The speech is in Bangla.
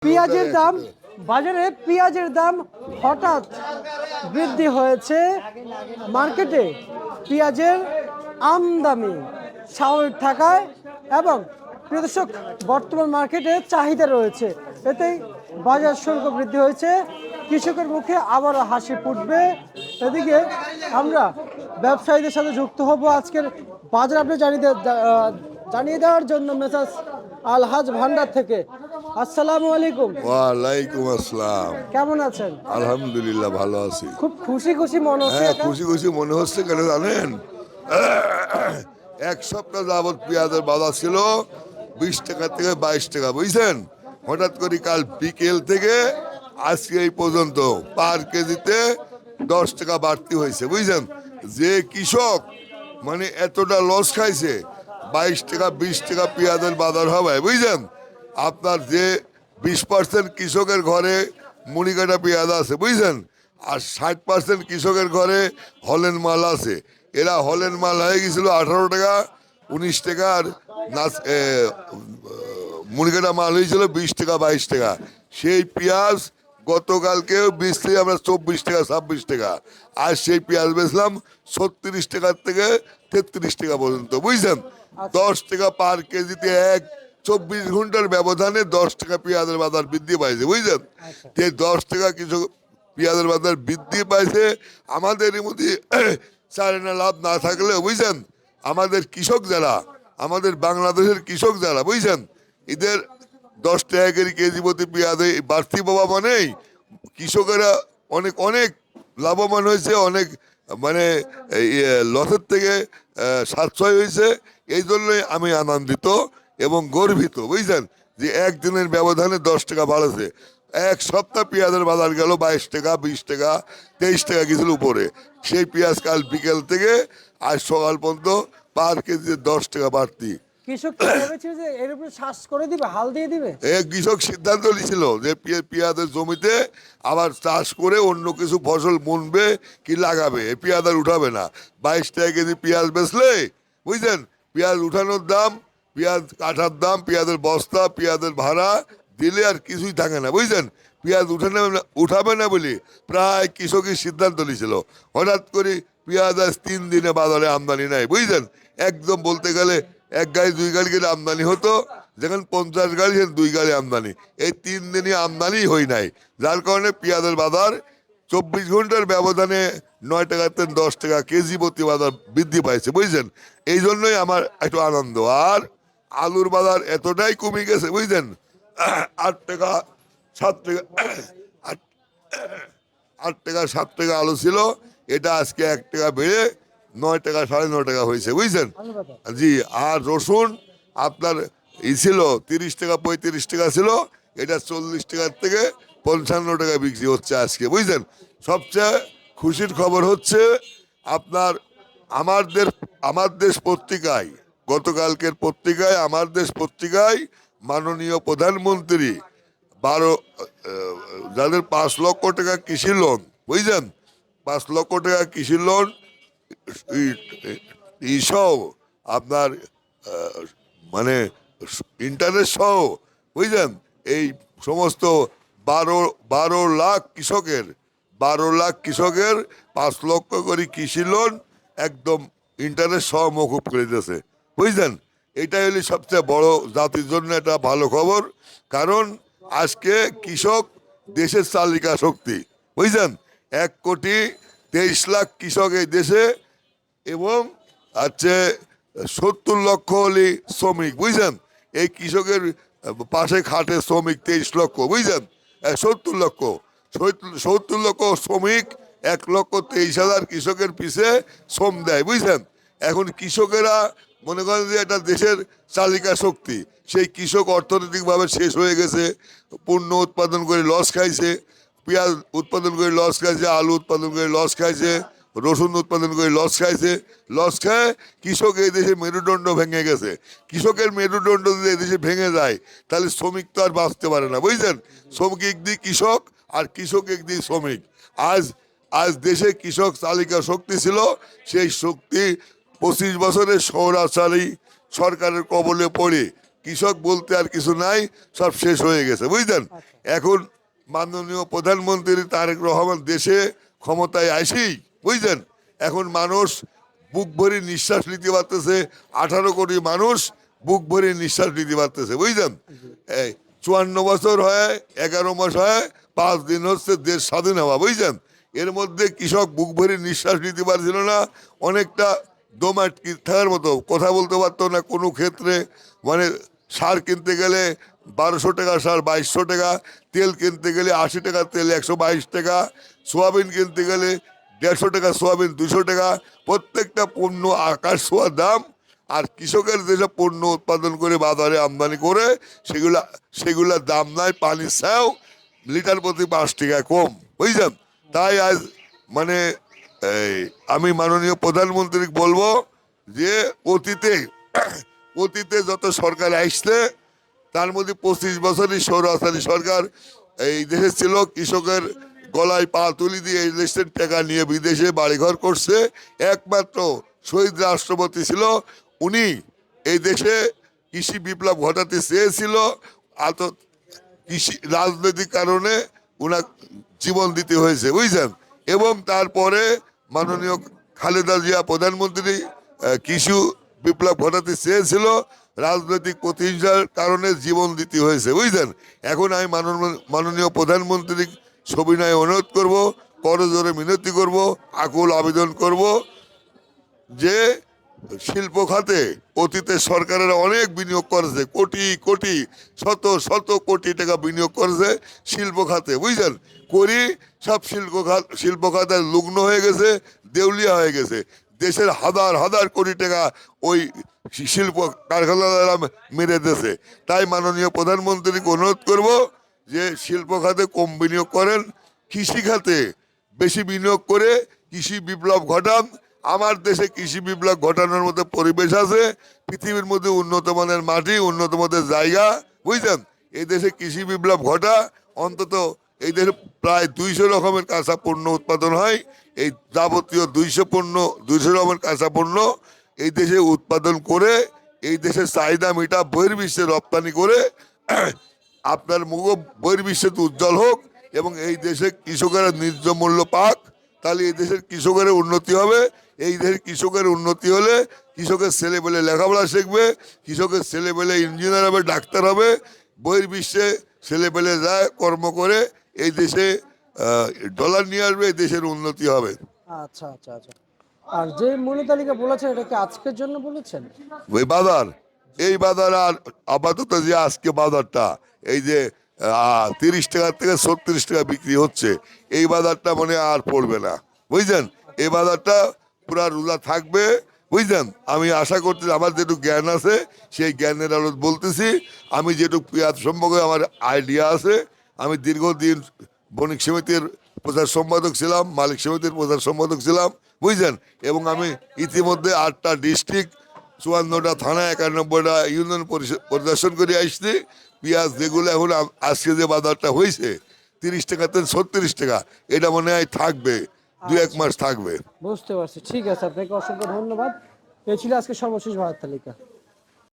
পেঁয়াজের দাম বাজারে পেঁয়াজের দাম হঠাৎ বৃদ্ধি হয়েছে। মার্কেটে পেঁয়াজের আমদানি স্বাভাবিক থাকায় এবং প্রিয় দর্শক বর্তমান মার্কেটে চাহিদা রয়েছে, এতেই বাজার শুল্ক বৃদ্ধি হয়েছে। কৃষকের মুখে আবারও হাসি ফুটবে। এদিকে আমরা ব্যবসায়ীদের সাথে যুক্ত হব আজকের বাজার আপনি জানিয়ে দেওয়ার জন্য মেসাজ আলহাজ ভান্ডার থেকে। আসসালামু আলাইকুম। ওয়ালাইকুম আসসালাম। কেমন আছেন? আলহামদুলিল্লাহ ভালো আছি। খুব খুশি খুশি মনে হচ্ছে। হ্যাঁ, খুশি খুশি মনে হচ্ছে কেন জানেন? এক সপ্তাহ যাবত পেঁয়াজের বাজার ছিল 20 টাকা থেকে 22 টাকা, বুঝছেন? হঠাৎ করে কাল বিকেল থেকে আজকে এই পর্যন্ত পার কেজিতে 10 টাকা বাড়তি হয়েছে, বুঝছেন? যে কৃষক মানে এতটা লস খাইছে, 22 টাকা 20 টাকা পেঁয়াজের বাজার হবে, বুঝছেন? আপনার যে 20% কৃষকের ঘরে মুড়িকাটা পেঁয়াজ আছে, বুঝছেন? আর 60% কৃষকের ঘরে হলেন মাল আছে। এরা হলেন মাল হয়ে গেছিল 18 টাকা 19 টাকা, আর মুড়িকাটা মাল হয়েছিল 20 টাকা 22 টাকা। সেই পেঁয়াজ গতকালকেও বেচছি আমরা 24 টাকা 26 টাকা, আর সেই পেঁয়াজ বেচলাম 36 টাকার থেকে 33 টাকা পর্যন্ত, বুঝছেন? 10 টাকা পার কেজিতে 24 ঘন্টার ব্যবধানে 10 টাকা পেঁয়াজের বাজার বৃদ্ধি পাইছে, বুঝছেন? যে 10 টাকা কিছু পেঁয়াজের বাজার বৃদ্ধি পাইছে, আমাদের এর মধ্যে চারেনা লাভ না থাকলেও, বুঝছেন, আমাদের কৃষক যারা, আমাদের বাংলাদেশের কৃষক যারা, বুঝছেন, এদের 10 টাকা করে কেজি প্রতি পেঁয়াজে বাড়তি পাওয়া মানেই কৃষকেরা অনেক অনেক লাভবান হয়েছে, অনেক মানে লসের থেকে সাশ্রয় হয়েছে। এই জন্যই আমি আনন্দিত এবং গর্বিত, বুঝছেন, যে একদিনের ব্যবধানে 10 টাকা বাড়েছে। এক সপ্তাহ পেঁয়াজের বাজার গেল 22 টাকা 20 টাকা 23 টাকা গেছিল উপরে। সেই পেঁয়াজ কাল বিকেল থেকে আজ সকাল পর্যন্ত পার কেজিতে 10 টাকা বাড়তি। কৃষক কি ভেবেছিল যে এর উপরে শ্বাস করে দিবে, হাল দিয়ে দিবে? কৃষক সিদ্ধান্ত নিয়েছিল যে পেঁয়াজের জমিতে আবার চাষ করে অন্য কিছু ফসল বুনবে কি লাগাবে, পেঁয়াজ আর উঠাবে না। 22 টাকা কেজি পেঁয়াজ বেচলে, বুঝলেন, পেঁয়াজ উঠানোর দাম, পেঁয়াজ কাটার দাম, পেঁয়াজের বস্তা, পেঁয়াজের ভাড়া দিলে আর কিছুই থাকে না, বুঝলেন? পেঁয়াজ উঠাবে না বলে প্রায় কৃষকের সিদ্ধান্ত নিয়েছিল। হঠাৎ করে পেঁয়াজ আজ 3 দিনে বাজারে আমদানি নাই, বুঝলেন? একদম বলতে গেলে 1 গাড়ি 2 গাড়ি গেলে আমদানি হতো, যেখানে 50 গাড়ি 2 গাড়ি আমদানি। এই 3 দিনই আমদানি হই নাই, যার কারণে পেঁয়াজের বাজার 24 ঘন্টার ব্যবধানে 9 টাকা থেকে 10 টাকা কেজি প্রতি বাজার বৃদ্ধি পাইছে, বুঝছেন? এই জন্যই আমার একটু আনন্দ। আর আলুর বাজার এতটাই কমে গেছে, বুঝছেন, 8 টাকা 7 টাকা 8 টাকা 7 টাকা আলু ছিল, এটা আজকে 1 টাকা বেড়ে 9 টাকা 9.5 টাকা হয়েছে, বুঝছেন? জি। আর রসুন আপনার ছিল 30 টাকা 35 টাকা ছিল, এটা 40 টাকার থেকে 55 টাকা বিক্রি হচ্ছে আজকে, বুঝছেন? সবচেয়ে খুশির খবর হচ্ছে আপনার আমার দেশ পত্রিকায়, গতকালকের পত্রিকায়, আমার দেশ পত্রিকায় মাননীয় প্রধানমন্ত্রী 12 যাদের 5 লক্ষ টাকা কৃষি লোন, বুঝছেন, 5 লক্ষ টাকা কৃষি লোন সহ আপনার মানে ইন্টারেস্ট সহ, বুঝলেন, এই সমস্ত 12 লাখ কৃষকের 5 লক্ষ করে কৃষি লোন একদম ইন্টারেস্ট সহ মকুব করে দিয়েছে, বুঝলেন? এটাই হলো সবচেয়ে বড় জাতির জন্য একটা ভালো খবর। কারণ আজকে কৃষক দেশের চালিকা শক্তি, বুঝলেন? 1,23,00,000 কৃষক এই দেশে, এবং হচ্ছে 70 লক্ষ হলি শ্রমিক, বুঝছেন? এই কৃষকের পাশে খাটে শ্রমিক 23 লক্ষ, বুঝছেন? 70 লক্ষ 70 লক্ষ শ্রমিক 1,23,000 কৃষকের পিছে শ্রম দেয়, বুঝছেন? এখন কৃষকেরা মনে করেন যে একটা দেশের চালিকা শক্তি, সেই কৃষক অর্থনৈতিকভাবে শেষ হয়ে গেছে। পণ্য উৎপাদন করে লস খাইছে, পেঁয়াজ উৎপাদন করে লস খাইছে, আলু উৎপাদন করে লস খাইছে, রসুন উৎপাদন করে লস খাইছে। লস খায় কৃষক এই দেশে মেরুদণ্ড ভেঙে গেছে। কৃষকের মেরুদণ্ড যদি এই দেশে ভেঙে যায়, তাহলে শ্রমিক তো আর বাঁচতে পারে না, বুঝছেন? শ্রমিক একদিক কৃষক আর কৃষক একদিক শ্রমিক। আজ দেশে কৃষক চালিকা শক্তি ছিল, সেই শক্তি 25 বছরের স্বৈরাচারী সরকারের কবলে পড়ে কৃষক বলতে আর কিছু নাই, সব শেষ হয়ে গেছে বুঝলেন। এখন মাননীয় প্রধানমন্ত্রী তারেক রহমান দেশে ক্ষমতায় আসেই বুঝলেন, এখন মানুষ বুক ভরে নিঃশ্বাস নিতে পারতেছে, 18 কোটি মানুষ বুক ভরে নিঃশ্বাস নিতে পারতেছে বুঝলেন। এই 54 বছর হয়, 11 মাস হয়, 5 দিন হচ্ছে দেশ স্বাধীন হওয়া বুঝলেন। এর মধ্যে কৃষক বুক ভরে নিঃশ্বাস নিতে পারছিল না, অনেকটা দোমাট থাকার মতো, কথা বলতে পারতো না কোনো ক্ষেত্রে। মানে সার কিনতে গেলে 1200 টাকা সার 2200 টাকা, তেল কিনতে গেলে 80 টাকা তেল 122 টাকা, সোয়াবিন কিনতে গেলে 150 টাকা সোয়াবিন 200 টাকা, প্রত্যেকটা পণ্য আকাশ ছোঁয়া দাম। আর কৃষকের যেসব পণ্য উৎপাদন করে বাজারে আমদানি করে সেগুলোর দাম নাই পানির ছাও, লিটার প্রতি 5 টাকা কম বুঝছেন। তাই আজ মানে আমি মাননীয় প্রধানমন্ত্রী বলবো যে অতীতে যত সরকার আসছে তার মধ্যে 25 বছরই সৌরাচারী সরকার এই দেশে ছিল, কৃষকের গলায় পা তুলি দিয়ে এই দেশের টাকা নিয়ে বিদেশে বাড়িঘর করছে। একমাত্র শহীদ রাষ্ট্রপতি ছিল, উনি এই দেশে কৃষি বিপ্লব ঘটাতে চেয়েছিল, কৃষি রাজনৈতিক কারণে উনার জীবন দিতে হয়েছে বুঝছেন। এবং তারপরে মাননীয় খালেদা জিয়া প্রধানমন্ত্রী কৃষি বিপ্লব ঘটাতে চেয়েছিল, রাজনৈতিক প্রতিহিংসার কারণে জীবন দিতে হয়েছে বুঝলেন। এখন আমি মাননীয় প্রধানমন্ত্রী সবিনয়ে অনুরোধ করব, করজোরে মিনতি করব, আকুল আবেদন করব যে শিল্প খাতে অতীতে সরকারের অনেক বিনিয়োগ করেছে, কোটি কোটি শত কোটি টাকা বিনিয়োগ করেছে শিল্প খাতে বুঝলেন। সব শিল্প খাতে লগ্ন হয়ে গেছে, দেউলিয়া হয়ে গেছে। দেশের হাজার কোটি টাকা ওই শিল্প কারখানারা মেরে দিয়েছে। তাই মাননীয় প্রধানমন্ত্রীকে অনুরোধ করব যে শিল্প খাতে কম বিনিয়োগ করেন, কৃষি খাতে বেশি বিনিয়োগ করে কৃষি বিপ্লব ঘটান। আমার দেশে কৃষি বিপ্লব ঘটানোর মতো পরিবেশ আছে, পৃথিবীর মধ্যে উন্নত মানের মাটি, উন্নত মানের জায়গা বুঝলেন। এই দেশে কৃষি বিপ্লব ঘটা, অন্তত এই দেশে প্রায় 200 রকমের কাঁচা পণ্য উৎপাদন হয়। এই যাবতীয় 200 রকমের কাঁচা পণ্য এই দেশে উৎপাদন করে এই দেশের চাহিদা মিটা, বহির্বিশ্বে রপ্তানি করে আপনার মুখ বহির্বিশ্বে উজ্জ্বল হোক এবং এই দেশে কৃষকেরা ন্যায্য মূল্য পাক। তাহলে এই দেশের কৃষকের উন্নতি হবে। এই দেশের কৃষকের উন্নতি হলে কৃষকের ছেলেপেলে লেখাপড়া শিখবে, কৃষকের ছেলেপেলে ইঞ্জিনিয়ার হবে, ডাক্তার হবে, বহির্বিশ্বে ছেলেপেলে যায় কর্ম করে এই দেশে ডলার নিয়ে আসবে, এই দেশের উন্নতি হবে। আচ্ছা আচ্ছা আচ্ছা। আর যে মূল্য তালিকা বলেছেন এটা কি আজকের জন্য বলেছেন? ওই বাজার, এই বাজার আর আপাতত যে আজকে বাজারটা এই যে 30 টাকা থেকে 36 টাকা বিক্রি হচ্ছে, এই বাজারটা মনে আর পড়বে না বুঝলেন। এই বাজারটা পুরা রোজা থাকবে বুঝলেন। আমি আশা করছি, আমার যেটুকু জ্ঞান আছে সেই জ্ঞানের আলো বলতেছি। আমি যেটুকু পেঁয়াজ সম্পর্কে আমার আইডিয়া আছে, আমি দীর্ঘদিন বণিক সমিতির প্রচার সম্পাদক ছিলাম, মালিক সমিতির প্রচার সম্পাদক ছিলাম বুঝলেন। এবং আমি ইতিমধ্যে 8টা ডিস্ট্রিক্ট, 54টা থানা, 91টা ইউনিয়ন পরিদর্শন করে আসছি। পেঁয়াজ যেগুলো এখন আজকে যে বাজারটা হয়েছে 30 টাকা থেকে 36 টাকা, এটা মনে হয় থাকবে, 2-1 মাস থাকবে। বুঝতে পারছি, ঠিক আছে, আপনাকে অসংখ্য ধন্যবাদ। এই ছিল আজকে সর্বশেষ বাজার তালিকা।